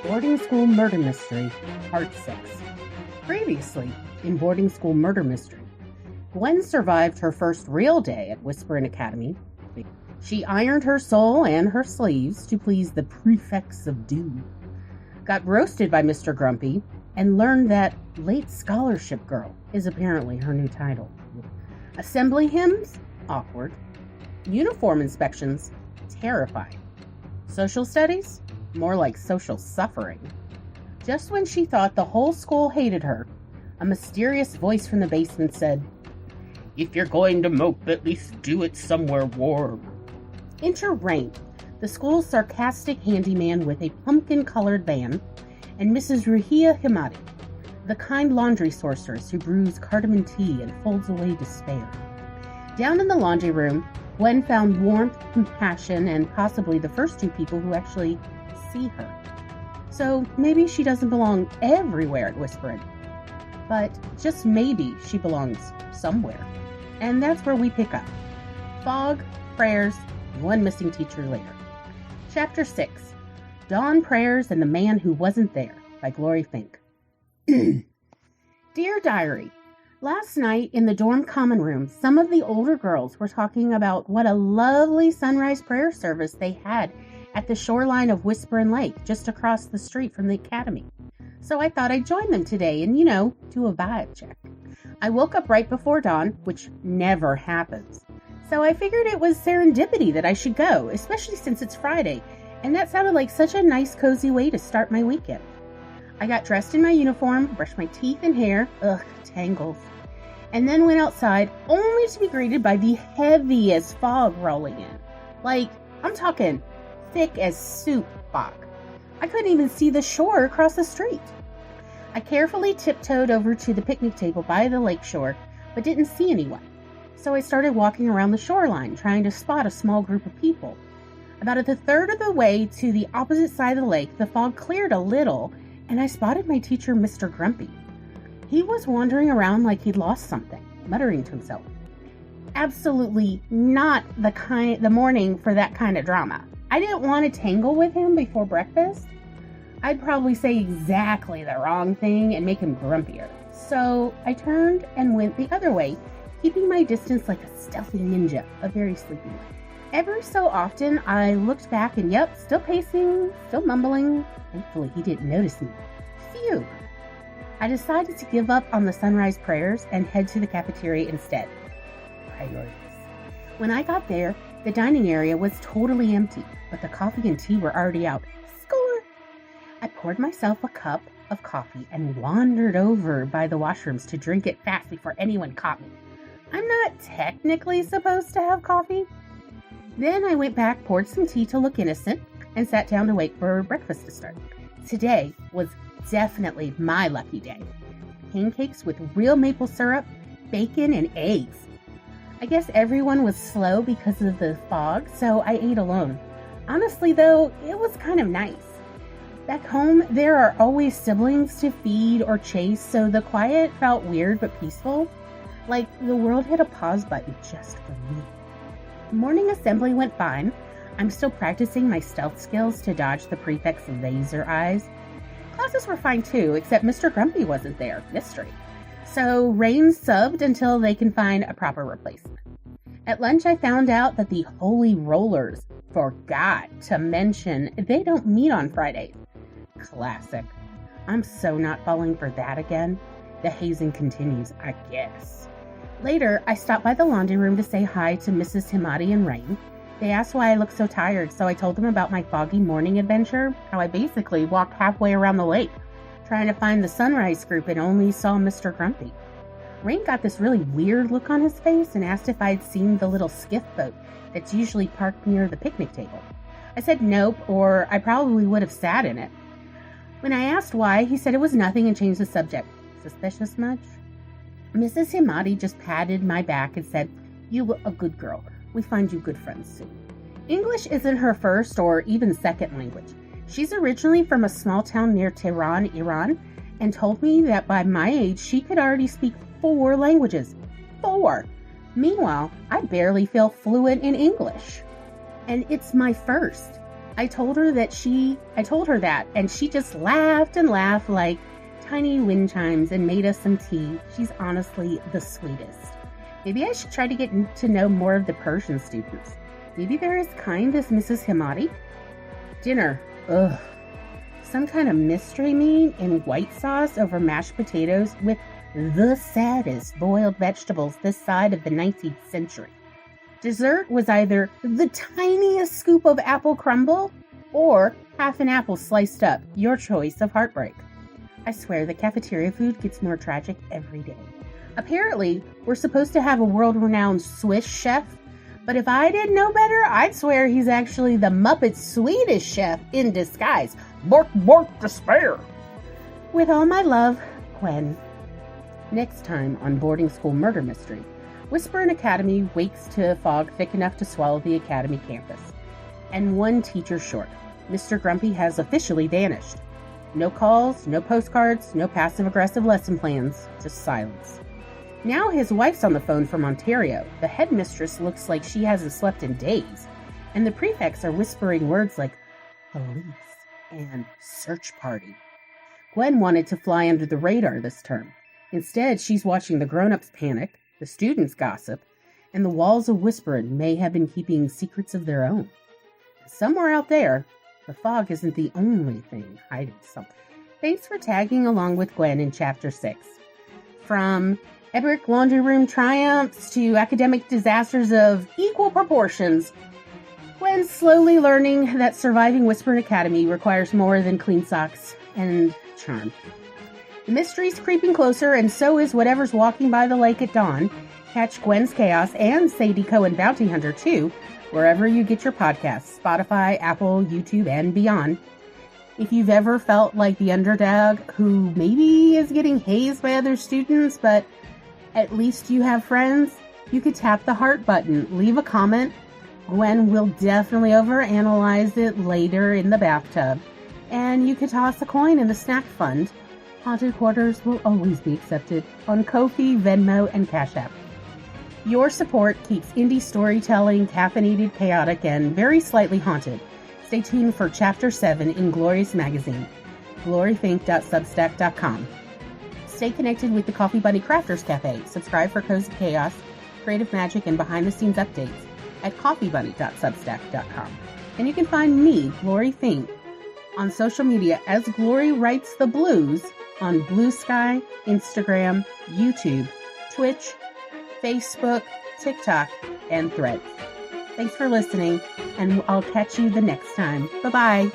Boarding School Murder Mystery, Part 6. Previously, in Boarding School Murder Mystery, Gwen survived her first real day at Whisperen Academy. She ironed her soul and her sleeves to please the prefects of doom, got roasted by Mr. Grumpy, and learned that Late Scholarship Girl is apparently her new title. Assembly hymns? Awkward. Uniform inspections? Terrifying. Social studies? More like social suffering. Just when she thought the whole school hated her, a mysterious voice from the basement said, "If you're going to mope, at least do it somewhere warm." Enter Rain, the school's sarcastic handyman with a pumpkin-colored van, and Mrs. Ruhia Himadi, the kind laundry sorceress who brews cardamom tea and folds away despair. Down in the laundry room, Gwen found warmth, compassion, and possibly the first two people who actually see her. So maybe she doesn't belong everywhere at Whisperen, but just maybe she belongs somewhere. And that's where we pick up. Fog, prayers, and one missing teacher later. Chapter 6, Dawn Prayers and the Man Who Wasn't There by Glory Fink. Dear Diary, last night in the dorm common room, some of the older girls were talking about what a lovely sunrise prayer service they had at the shoreline of Whisperen Lake, just across the street from the academy. So I thought I'd join them today and, do a vibe check. I woke up right before dawn, which never happens. So I figured it was serendipity that I should go, especially since it's Friday, and that sounded like such a nice, cozy way to start my weekend. I got dressed in my uniform, brushed my teeth and hair, tangles, and then went outside, only to be greeted by the heaviest fog rolling in. Like, I'm talking thick as soup fog. I couldn't even see the shore across the street. I carefully tiptoed over to the picnic table by the lake shore, but didn't see anyone. So I started walking around the shoreline, trying to spot a small group of people. About a third of the way to the opposite side of the lake, the fog cleared a little, and I spotted my teacher, Mr. Grumpy. He was wandering around like he'd lost something, muttering to himself. Absolutely not the morning for that kind of drama. I didn't want to tangle with him before breakfast. I'd probably say exactly the wrong thing and make him grumpier. So I turned and went the other way, keeping my distance like a stealthy ninja, a very sleepy one. Every so often, I looked back and still pacing, still mumbling. Thankfully, he didn't notice me. Phew! I decided to give up on the sunrise prayers and head to the cafeteria instead. Priorities. When I got there, the dining area was totally empty, but the coffee and tea were already out. Score! I poured myself a cup of coffee and wandered over by the washrooms to drink it fast before anyone caught me. I'm not technically supposed to have coffee. Then I went back, poured some tea to look innocent, and sat down to wait for breakfast to start. Today was definitely my lucky day. Pancakes with real maple syrup, bacon, and eggs. I guess everyone was slow because of the fog, so I ate alone. Honestly, though, it was kind of nice. Back home, there are always siblings to feed or chase, so the quiet felt weird but peaceful. Like the world hit a pause button just for me. Morning assembly went fine. I'm still practicing my stealth skills to dodge the prefects' laser eyes. Classes were fine too, except Mr. Grumpy wasn't there. Mystery. So Rain subbed until they can find a proper replacement. At lunch, I found out that the Holy Rollers forgot to mention they don't meet on Fridays. Classic. I'm so not falling for that again. The hazing continues, I guess. Later, I stopped by the laundry room to say hi to Mrs. Himadi and Rain. They asked why I looked so tired, so I told them about my foggy morning adventure, how I basically walked halfway around the lake, trying to find the sunrise group and only saw Mr. Grumpy. Rain got this really weird look on his face and asked if I'd seen the little skiff boat that's usually parked near the picnic table. I said nope, or I probably would have sat in it. When I asked why, he said it was nothing and changed the subject. Suspicious much? Mrs. Himadi just patted my back and said, "You were a good girl. We find you good friends soon." English isn't her first or even second language. She's originally from a small town near Tehran, Iran, and told me that by my age she could already speak 4 languages. 4! Meanwhile, I barely feel fluent in English. And it's my first. I told her that, and she just laughed and laughed like tiny wind chimes and made us some tea. She's honestly the sweetest. Maybe I should try to get to know more of the Persian students. Maybe they're as kind as Mrs. Himadi. Dinner. Ugh. Some kind of mystery meat and white sauce over mashed potatoes with the saddest boiled vegetables this side of the 19th century. Dessert was either the tiniest scoop of apple crumble or half an apple sliced up, your choice of heartbreak. I swear the cafeteria food gets more tragic every day. Apparently, we're supposed to have a world-renowned Swiss chef, but if I didn't know better, I'd swear he's actually the Muppet Swedish chef in disguise. Bark, bark, despair! With all my love, Gwen. Next time on Boarding School Murder Mystery, Whisperen Academy wakes to a fog thick enough to swallow the academy campus. And one teacher short. Mr. Grumpy has officially vanished. No calls, no postcards, no passive-aggressive lesson plans, just silence. Now his wife's on the phone from Ontario. The headmistress looks like she hasn't slept in days. And the prefects are whispering words like police and search party. Gwen wanted to fly under the radar this term. Instead, she's watching the grown-ups panic, the students gossip, and the walls of Whisperen may have been keeping secrets of their own. Somewhere out there, the fog isn't the only thing hiding something. Thanks for tagging along with Gwen in Chapter 6. From epic laundry room triumphs to academic disasters of equal proportions, Gwen's slowly learning that surviving Whisperen Academy requires more than clean socks and charm. The mystery's creeping closer, and so is whatever's walking by the lake at dawn. Catch Gwen's Chaos and Sadie Cohen Bounty Hunter, too, wherever you get your podcasts, Spotify, Apple, YouTube, and beyond. If you've ever felt like the underdog who maybe is getting hazed by other students, but at least you have friends, you could tap the heart button, leave a comment. Gwen will definitely overanalyze it later in the bathtub. And you could toss a coin in the snack fund. Haunted Quarters will always be accepted on Ko-fi, Venmo, and Cash App. Your support keeps indie storytelling caffeinated, chaotic, and very slightly haunted. Stay tuned for Chapter 7 in Glorious Magazine, glorythink.substack.com. Stay connected with the Coffee Bunny Crafters Cafe. Subscribe for Cozy Chaos, creative magic, and behind-the-scenes updates at coffeebunny.substack.com. And you can find me, Glory Fink, on social media as Glory Writes the Blues on Blue Sky, Instagram, YouTube, Twitch, Facebook, TikTok, and Threads. Thanks for listening, and I'll catch you the next time. Bye-bye.